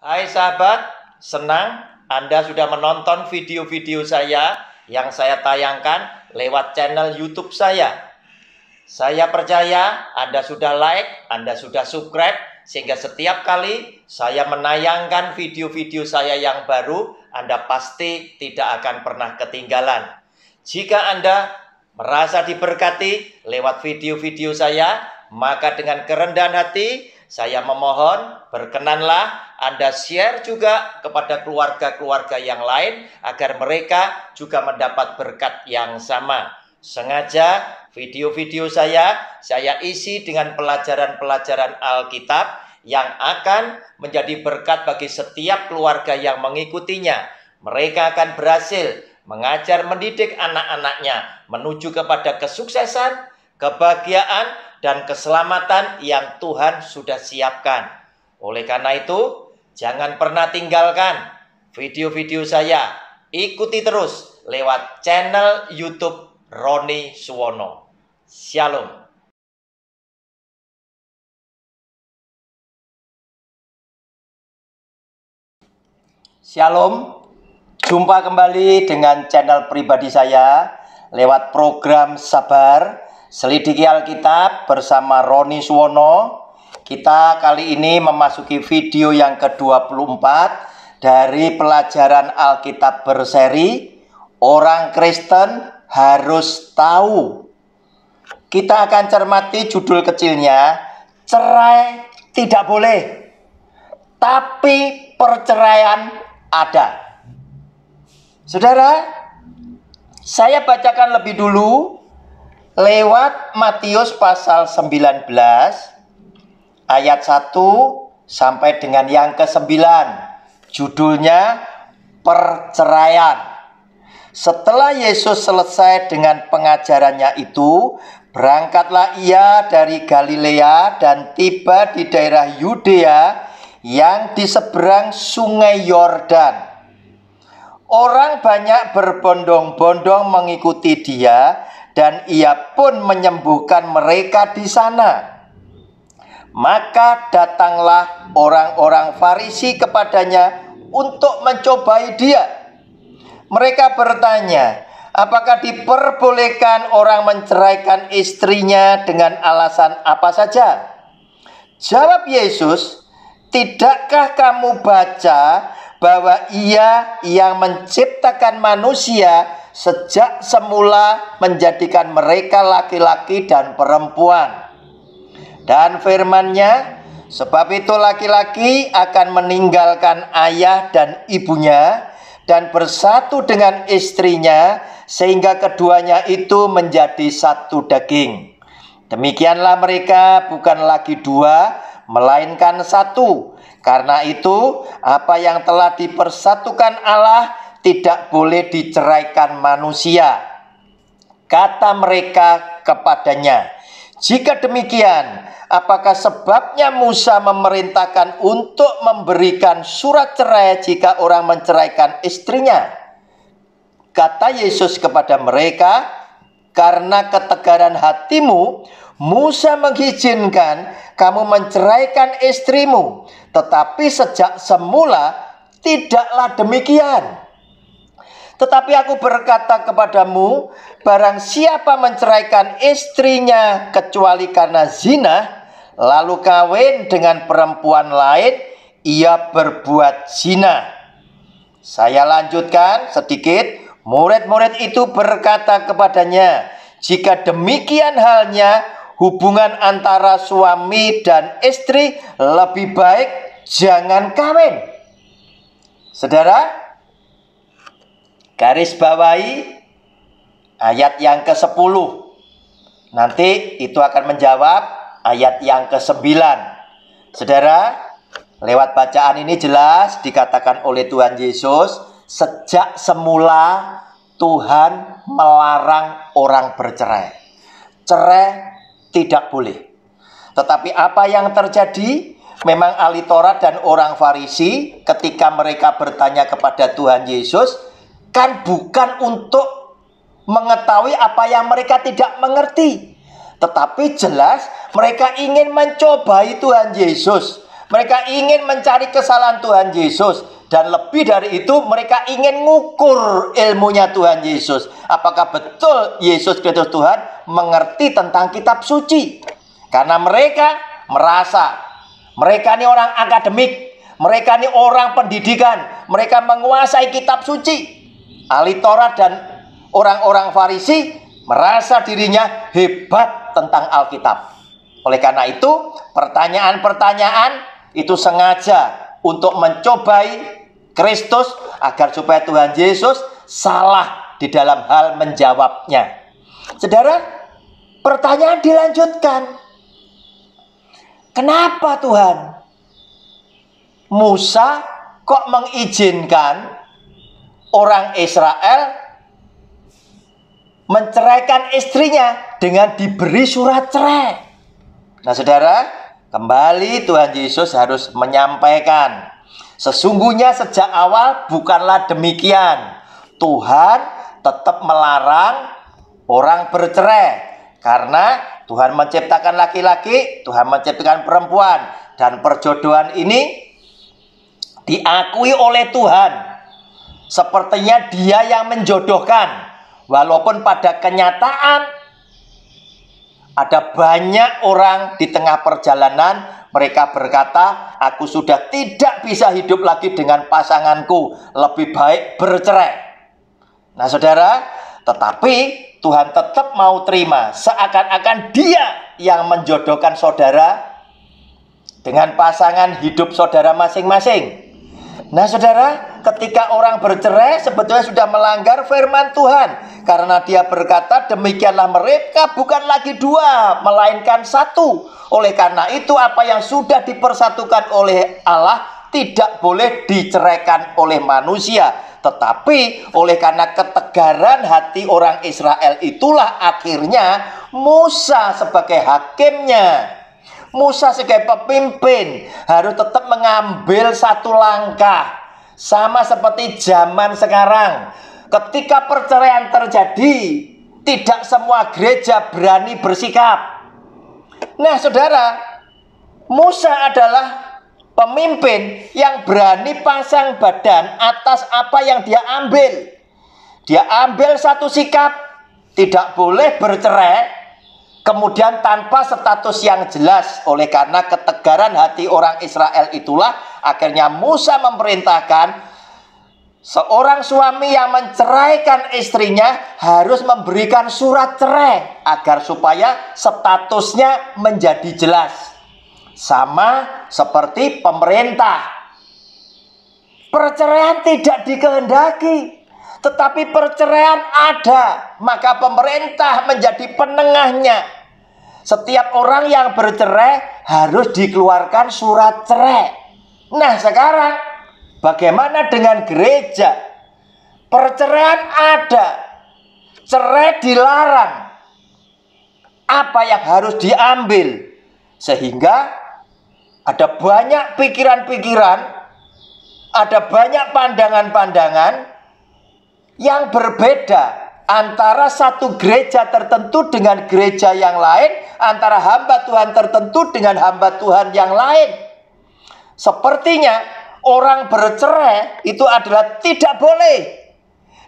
Hai sahabat, senang Anda sudah menonton video-video saya yang saya tayangkan lewat channel YouTube saya. Saya percaya Anda sudah like, Anda sudah subscribe, sehingga setiap kali saya menayangkan video-video saya yang baru, Anda pasti tidak akan pernah ketinggalan. Jika Anda merasa diberkati lewat video-video saya, maka dengan kerendahan hati saya memohon, berkenanlah Anda share juga kepada keluarga-keluarga yang lain agar mereka juga mendapat berkat yang sama. Sengaja video-video saya isi dengan pelajaran-pelajaran Alkitab yang akan menjadi berkat bagi setiap keluarga yang mengikutinya. Mereka akan berhasil mengajar mendidik anak-anaknya menuju kepada kesuksesan, kebahagiaan, dan keselamatan yang Tuhan sudah siapkan. Oleh karena itu, jangan pernah tinggalkan video-video saya. Ikuti terus lewat channel YouTube Roni Suwono. Shalom. Shalom. Jumpa kembali dengan channel pribadi saya lewat program Sabar Selidiki Alkitab bersama Roni Suwono. Kita kali ini memasuki video yang ke-24 dari pelajaran Alkitab berseri Orang Kristen Harus Tahu. Kita akan cermati judul kecilnya, Cerai Tidak Boleh, Tapi Perceraian Ada. Saudara, saya bacakan lebih dulu lewat Matius pasal 19 ayat 1 sampai dengan yang ke-9. Judulnya Perceraian. Setelah Yesus selesai dengan pengajarannya itu, berangkatlah ia dari Galilea dan tiba di daerah Yudea yang di seberang sungai Yordan. Orang banyak berbondong-bondong mengikuti dia, dan ia pun menyembuhkan mereka di sana. Maka datanglah orang-orang Farisi kepadanya untuk mencobai dia. Mereka bertanya, apakah diperbolehkan orang menceraikan istrinya dengan alasan apa saja? Jawab Yesus, tidakkah kamu baca bahwa Ia yang menciptakan manusia sejak semula menjadikan mereka laki-laki dan perempuan. Dan firman-Nya, sebab itu laki-laki akan meninggalkan ayah dan ibunya dan bersatu dengan istrinya, sehingga keduanya itu menjadi satu daging. Demikianlah mereka bukan lagi dua, melainkan satu. Karena itu, apa yang telah dipersatukan Allah tidak boleh diceraikan manusia. Kata mereka kepadanya, jika demikian, apakah sebabnya Musa memerintahkan untuk memberikan surat cerai jika orang menceraikan istrinya? Kata Yesus kepada mereka, karena ketegaran hatimu, Musa mengizinkan kamu menceraikan istrimu, tetapi sejak semula tidaklah demikian. Tetapi aku berkata kepadamu, barang siapa menceraikan istrinya kecuali karena zina, lalu kawin dengan perempuan lain, ia berbuat zina. Saya lanjutkan sedikit. Murid-murid itu berkata kepadanya, jika demikian halnya, hubungan antara suami dan istri lebih baik jangan kawin. Saudara, garis bawahi ayat yang ke-10. Nanti itu akan menjawab ayat yang ke-9. Saudara, lewat bacaan ini jelas dikatakan oleh Tuhan Yesus, sejak semula Tuhan melarang orang bercerai. Cerai tidak boleh. Tetapi apa yang terjadi? Memang ahli Taurat dan orang Farisi ketika mereka bertanya kepada Tuhan Yesus, kan bukan untuk mengetahui apa yang mereka tidak mengerti, tetapi jelas mereka ingin mencobai Tuhan Yesus. Mereka ingin mencari kesalahan Tuhan Yesus. Dan lebih dari itu, mereka ingin ngukur ilmunya Tuhan Yesus. Apakah betul Yesus Kristus Tuhan mengerti tentang kitab suci? Karena mereka merasa mereka ini orang akademik, mereka ini orang pendidikan, mereka menguasai kitab suci. Ahli Taurat dan orang-orang Farisi merasa dirinya hebat tentang Alkitab. Oleh karena itu, pertanyaan-pertanyaan itu sengaja untuk mencobai Kristus agar supaya Tuhan Yesus salah di dalam hal menjawabnya. Saudara, pertanyaan dilanjutkan. Kenapa Tuhan? Musa kok mengizinkan orang Israel menceraikan istrinya dengan diberi surat cerai? Nah, saudara, kembali Tuhan Yesus harus menyampaikan, sesungguhnya sejak awal bukanlah demikian. Tuhan tetap melarang orang bercerai karena Tuhan menciptakan laki-laki, Tuhan menciptakan perempuan, dan perjodohan ini diakui oleh Tuhan. Sepertinya Dia yang menjodohkan, walaupun pada kenyataan ada banyak orang di tengah perjalanan mereka berkata, aku sudah tidak bisa hidup lagi dengan pasanganku, lebih baik bercerai. Nah, saudara, tetapi Tuhan tetap mau terima, seakan-akan Dia yang menjodohkan saudara dengan pasangan hidup saudara masing-masing. Nah, saudara, ketika orang bercerai sebetulnya sudah melanggar firman Tuhan, karena Dia berkata, demikianlah mereka bukan lagi dua, melainkan satu. Oleh karena itu, apa yang sudah dipersatukan oleh Allah tidak boleh diceraikan oleh manusia. Tetapi oleh karena ketegaran hati orang Israel itulah akhirnya Musa sebagai hakimnya, Musa sebagai pemimpin harus tetap mengambil satu langkah. Sama seperti zaman sekarang, ketika perceraian terjadi, tidak semua gereja berani bersikap. Nah, saudara, Musa adalah pemimpin yang berani pasang badan atas apa yang dia ambil. Dia ambil satu sikap, tidak boleh bercerai, kemudian tanpa status yang jelas. Oleh karena ketegaran hati orang Israel itulah akhirnya Musa memerintahkan seorang suami yang menceraikan istrinya harus memberikan surat cerai agar supaya statusnya menjadi jelas. Sama seperti pemerintah, perceraian tidak dikehendaki, tetapi perceraian ada, maka pemerintah menjadi penengahnya. Setiap orang yang bercerai harus dikeluarkan surat cerai. Nah, sekarang bagaimana dengan gereja? Perceraian ada, cerai dilarang. Apa yang harus diambil? Sehingga ada banyak pikiran-pikiran, ada banyak pandangan-pandangan yang berbeda antara satu gereja tertentu dengan gereja yang lain, antara hamba Tuhan tertentu dengan hamba Tuhan yang lain. Sepertinya orang bercerai itu adalah tidak boleh.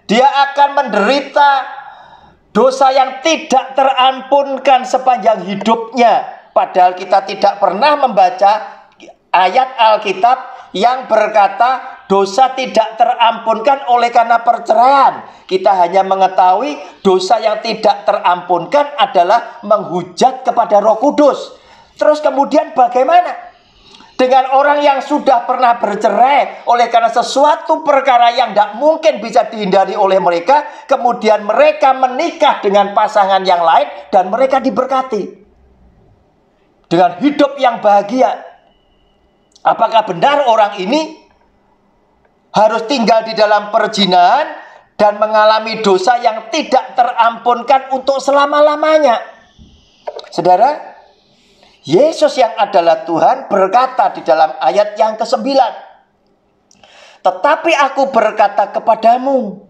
Dia akan menderita dosa yang tidak terampunkan sepanjang hidupnya. Padahal kita tidak pernah membaca ayat Alkitab yang berkata dosa tidak terampunkan oleh karena perceraian. Kita hanya mengetahui dosa yang tidak terampunkan adalah menghujat kepada Roh Kudus. Terus kemudian bagaimana dengan orang yang sudah pernah bercerai oleh karena sesuatu perkara yang tidak mungkin bisa dihindari oleh mereka, kemudian mereka menikah dengan pasangan yang lain dan mereka diberkati dengan hidup yang bahagia? Apakah benar orang ini harus tinggal di dalam perzinahan dan mengalami dosa yang tidak terampunkan untuk selama-lamanya? Saudara, Yesus yang adalah Tuhan berkata di dalam ayat yang ke-9, tetapi aku berkata kepadamu,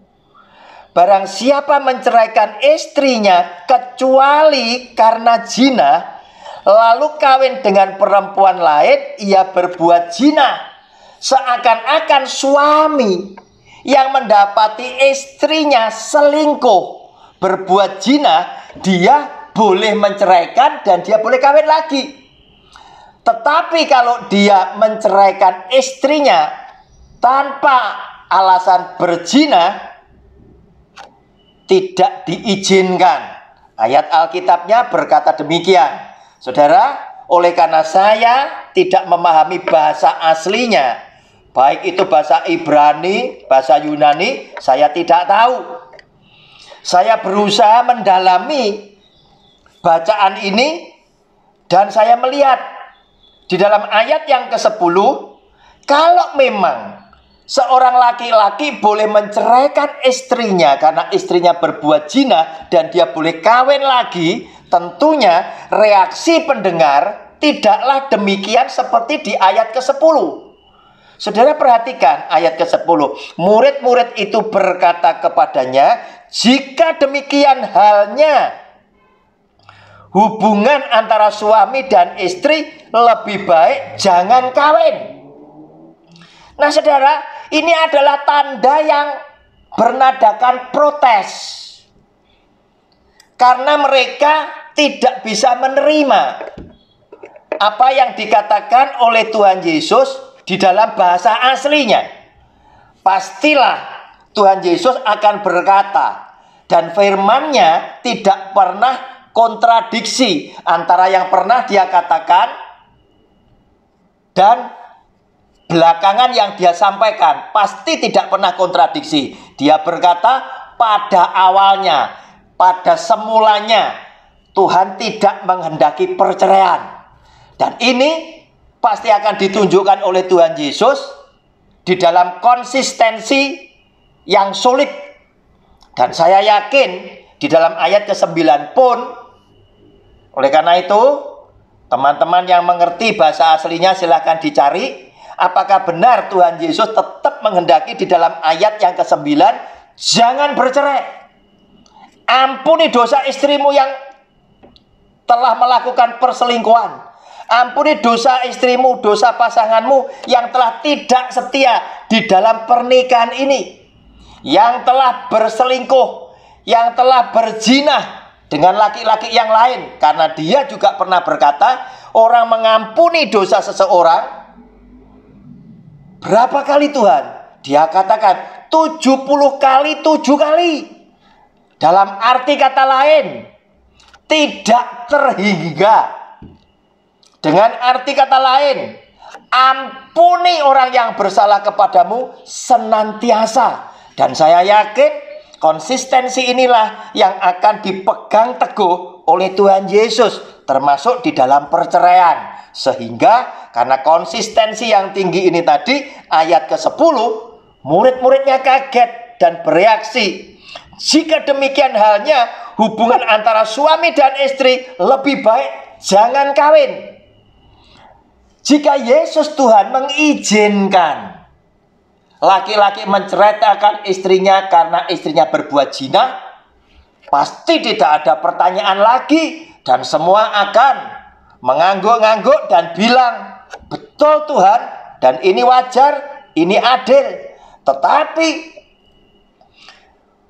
barang siapa menceraikan istrinya kecuali karena zina, lalu kawin dengan perempuan lain, ia berbuat zina. Seakan-akan suami yang mendapati istrinya selingkuh, berbuat zina, dia boleh menceraikan dan dia boleh kawin lagi. Tetapi kalau dia menceraikan istrinya tanpa alasan berzina, tidak diizinkan. Ayat Alkitabnya berkata demikian. Saudara, oleh karena saya tidak memahami bahasa aslinya, baik itu bahasa Ibrani, bahasa Yunani, saya tidak tahu. Saya berusaha mendalami bacaan ini dan saya melihat di dalam ayat yang ke-10, kalau memang seorang laki-laki boleh menceraikan istrinya karena istrinya berbuat zina dan dia boleh kawin lagi, tentunya reaksi pendengar tidaklah demikian seperti di ayat ke-10. Saudara perhatikan ayat ke-10. Murid-murid itu berkata kepadanya, jika demikian halnya, hubungan antara suami dan istri lebih baik jangan kawin. Nah saudara, ini adalah tanda yang bernadakan protes. Karena mereka tidak bisa menerima apa yang dikatakan oleh Tuhan Yesus di dalam bahasa aslinya. Pastilah Tuhan Yesus akan berkata, dan firman-Nya tidak pernah kontradiksi antara yang pernah dia katakan dan belakangan yang dia sampaikan. Pasti tidak pernah kontradiksi. Dia berkata pada awalnya, pada semulanya Tuhan tidak menghendaki perceraian. Dan ini pasti akan ditunjukkan oleh Tuhan Yesus di dalam konsistensi yang sulit. Dan saya yakin di dalam ayat ke-9 pun, oleh karena itu teman-teman yang mengerti bahasa aslinya silahkan dicari. Apakah benar Tuhan Yesus tetap menghendaki di dalam ayat yang ke-9, jangan bercerai. Ampuni dosa istrimu yang telah melakukan perselingkuhan. Ampuni dosa istrimu, dosa pasanganmu yang telah tidak setia di dalam pernikahan ini. Yang telah berselingkuh, yang telah berzina dengan laki-laki yang lain. Karena dia juga pernah berkata, orang mengampuni dosa seseorang berapa kali Tuhan? Dia katakan 70 kali 7 kali. Dalam arti kata lain, tidak terhingga. Dengan arti kata lain, ampuni orang yang bersalah kepadamu senantiasa. Dan saya yakin konsistensi inilah yang akan dipegang teguh oleh Tuhan Yesus, termasuk di dalam perceraian. Sehingga karena konsistensi yang tinggi ini tadi, ayat ke-10, murid-muridnya kaget dan bereaksi. Jika demikian halnya, hubungan antara suami dan istri lebih baik jangan kawin. Jika Yesus Tuhan mengizinkan laki-laki menceraikan istrinya karena istrinya berbuat zina, pasti tidak ada pertanyaan lagi dan semua akan mengangguk-angguk dan bilang, betul Tuhan, dan ini wajar, ini adil. Tetapi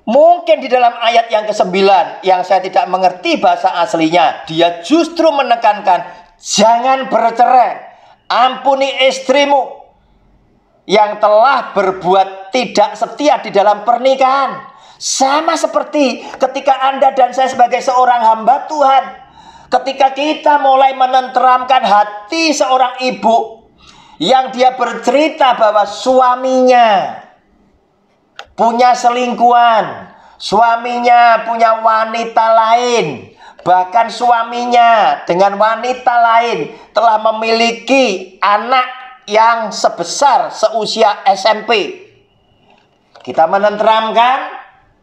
mungkin di dalam ayat yang ke-9 yang saya tidak mengerti bahasa aslinya, dia justru menekankan jangan bercerai, ampuni istrimu yang telah berbuat tidak setia di dalam pernikahan. Sama seperti ketika Anda dan saya sebagai seorang hamba Tuhan, ketika kita mulai menenteramkan hati seorang ibu yang dia bercerita bahwa suaminya punya selingkuhan, suaminya punya wanita lain, bahkan suaminya dengan wanita lain telah memiliki anak yang sebesar seusia SMP. Kita menenteramkan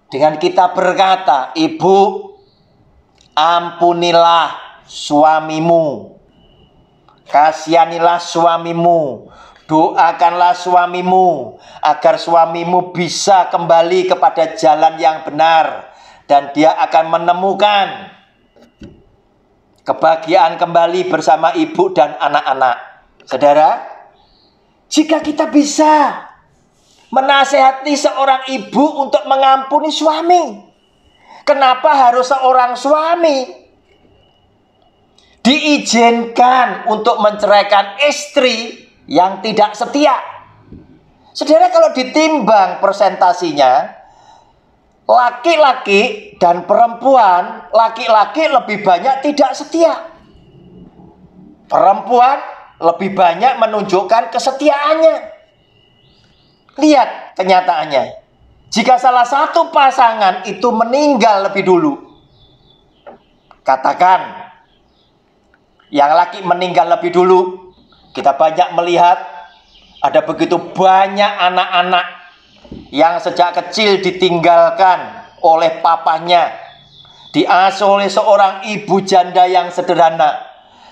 dengan kita berkata, ibu, ampunilah suamimu, kasihanilah suamimu, doakanlah suamimu agar suamimu bisa kembali kepada jalan yang benar dan dia akan menemukan kebahagiaan kembali bersama ibu dan anak-anak. Saudara, jika kita bisa menasehati seorang ibu untuk mengampuni suami, kenapa harus seorang suami diizinkan untuk menceraikan istri yang tidak setia? Saudara, kalau ditimbang persentasinya, laki-laki dan perempuan, laki-laki lebih banyak tidak setia. Perempuan lebih banyak menunjukkan kesetiaannya. Lihat kenyataannya. Jika salah satu pasangan itu meninggal lebih dulu, katakan yang laki meninggal lebih dulu, kita banyak melihat ada begitu banyak anak-anak yang sejak kecil ditinggalkan oleh papanya, diasuh oleh seorang ibu janda yang sederhana,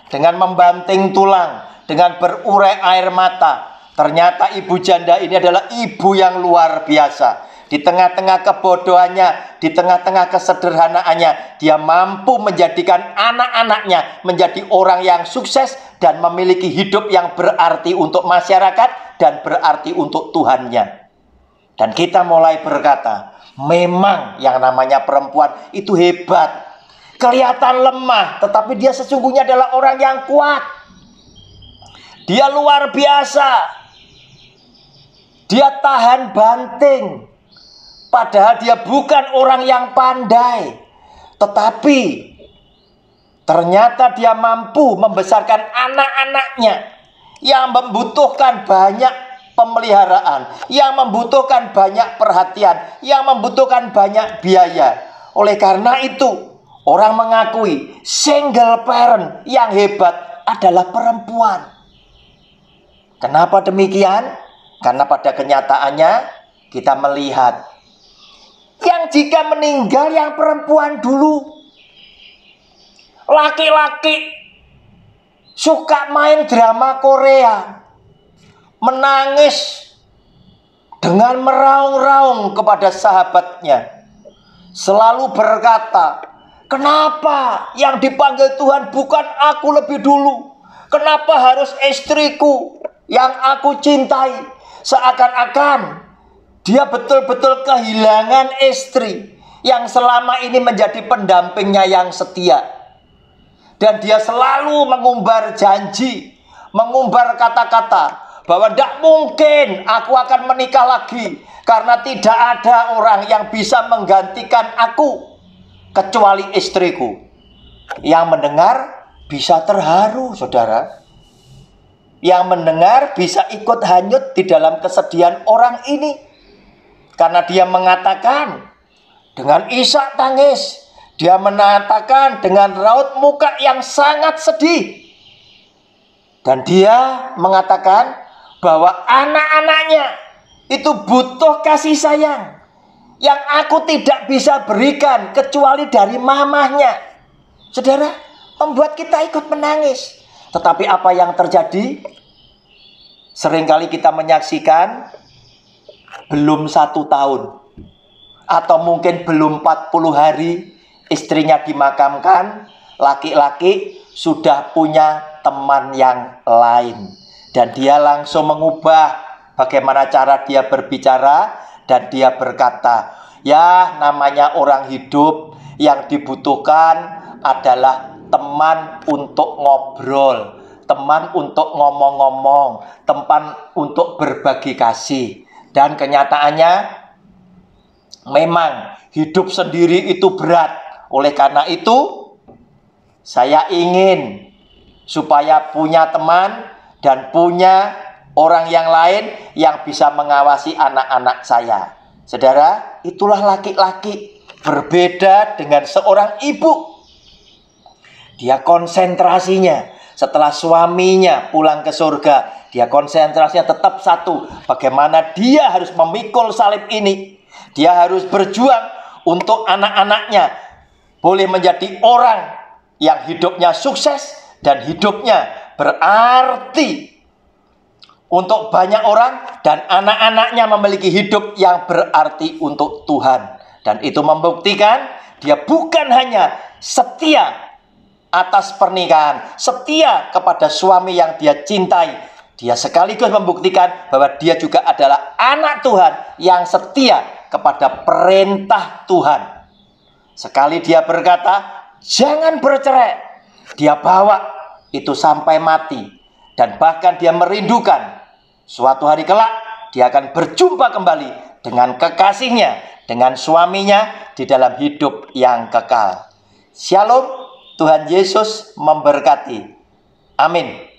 dengan membanting tulang, dengan berurai air mata. Ternyata ibu janda ini adalah ibu yang luar biasa. Di tengah-tengah kebodohannya, di tengah-tengah kesederhanaannya, dia mampu menjadikan anak-anaknya menjadi orang yang sukses dan memiliki hidup yang berarti untuk masyarakat dan berarti untuk Tuhannya. Dan kita mulai berkata, memang yang namanya perempuan itu hebat. Kelihatan lemah, tetapi dia sesungguhnya adalah orang yang kuat. Dia luar biasa. Dia tahan banting. Padahal dia bukan orang yang pandai. Tetapi ternyata dia mampu membesarkan anak-anaknya yang membutuhkan banyak pemeliharaan, yang membutuhkan banyak perhatian, yang membutuhkan banyak biaya. Oleh karena itu, orang mengakui single parent yang hebat adalah perempuan. Kenapa demikian? Karena pada kenyataannya kita melihat yang jika meninggal yang perempuan dulu. Laki-laki suka main drama Korea, menangis dengan meraung-raung kepada sahabatnya, selalu berkata, kenapa yang dipanggil Tuhan bukan aku lebih dulu? Kenapa harus istriku yang aku cintai? Seakan-akan dia betul-betul kehilangan istri yang selama ini menjadi pendampingnya yang setia. Dan dia selalu mengumbar janji, mengumbar kata-kata bahwa tidak mungkin aku akan menikah lagi, karena tidak ada orang yang bisa menggantikan aku kecuali istriku. Yang mendengar bisa terharu, saudara. Yang mendengar bisa ikut hanyut di dalam kesedihan orang ini. Karena dia mengatakan dengan isak tangis, dia mengatakan dengan raut muka yang sangat sedih. Dan dia mengatakan bahwa anak-anaknya itu butuh kasih sayang yang aku tidak bisa berikan kecuali dari mamahnya. Saudara, membuat kita ikut menangis. Tetapi apa yang terjadi? Seringkali kita menyaksikan belum 1 tahun atau mungkin belum 40 hari istrinya dimakamkan, laki-laki sudah punya teman yang lain. Dan dia langsung mengubah bagaimana cara dia berbicara. Dan dia berkata, ya namanya orang hidup, yang dibutuhkan adalah teman untuk ngobrol, teman untuk ngomong-ngomong, teman untuk berbagi kasih. Dan kenyataannya memang hidup sendiri itu berat. Oleh karena itu saya ingin supaya punya teman dan punya orang yang lain yang bisa mengawasi anak-anak saya. Saudara, itulah laki-laki berbeda dengan seorang ibu. Dia konsentrasinya setelah suaminya pulang ke surga, dia konsentrasinya tetap satu. Bagaimana dia harus memikul salib ini. Dia harus berjuang untuk anak-anaknya boleh menjadi orang yang hidupnya sukses dan hidupnya berarti untuk banyak orang, dan anak-anaknya memiliki hidup yang berarti untuk Tuhan. Dan itu membuktikan dia bukan hanya setia atas pernikahan, setia kepada suami yang dia cintai. Dia sekaligus membuktikan bahwa dia juga adalah anak Tuhan yang setia kepada perintah Tuhan. Sekali dia berkata, jangan bercerai, dia bawa itu sampai mati. Dan bahkan dia merindukan suatu hari kelak dia akan berjumpa kembali dengan kekasihnya, dengan suaminya di dalam hidup yang kekal. Shalom, Tuhan Yesus memberkati. Amin.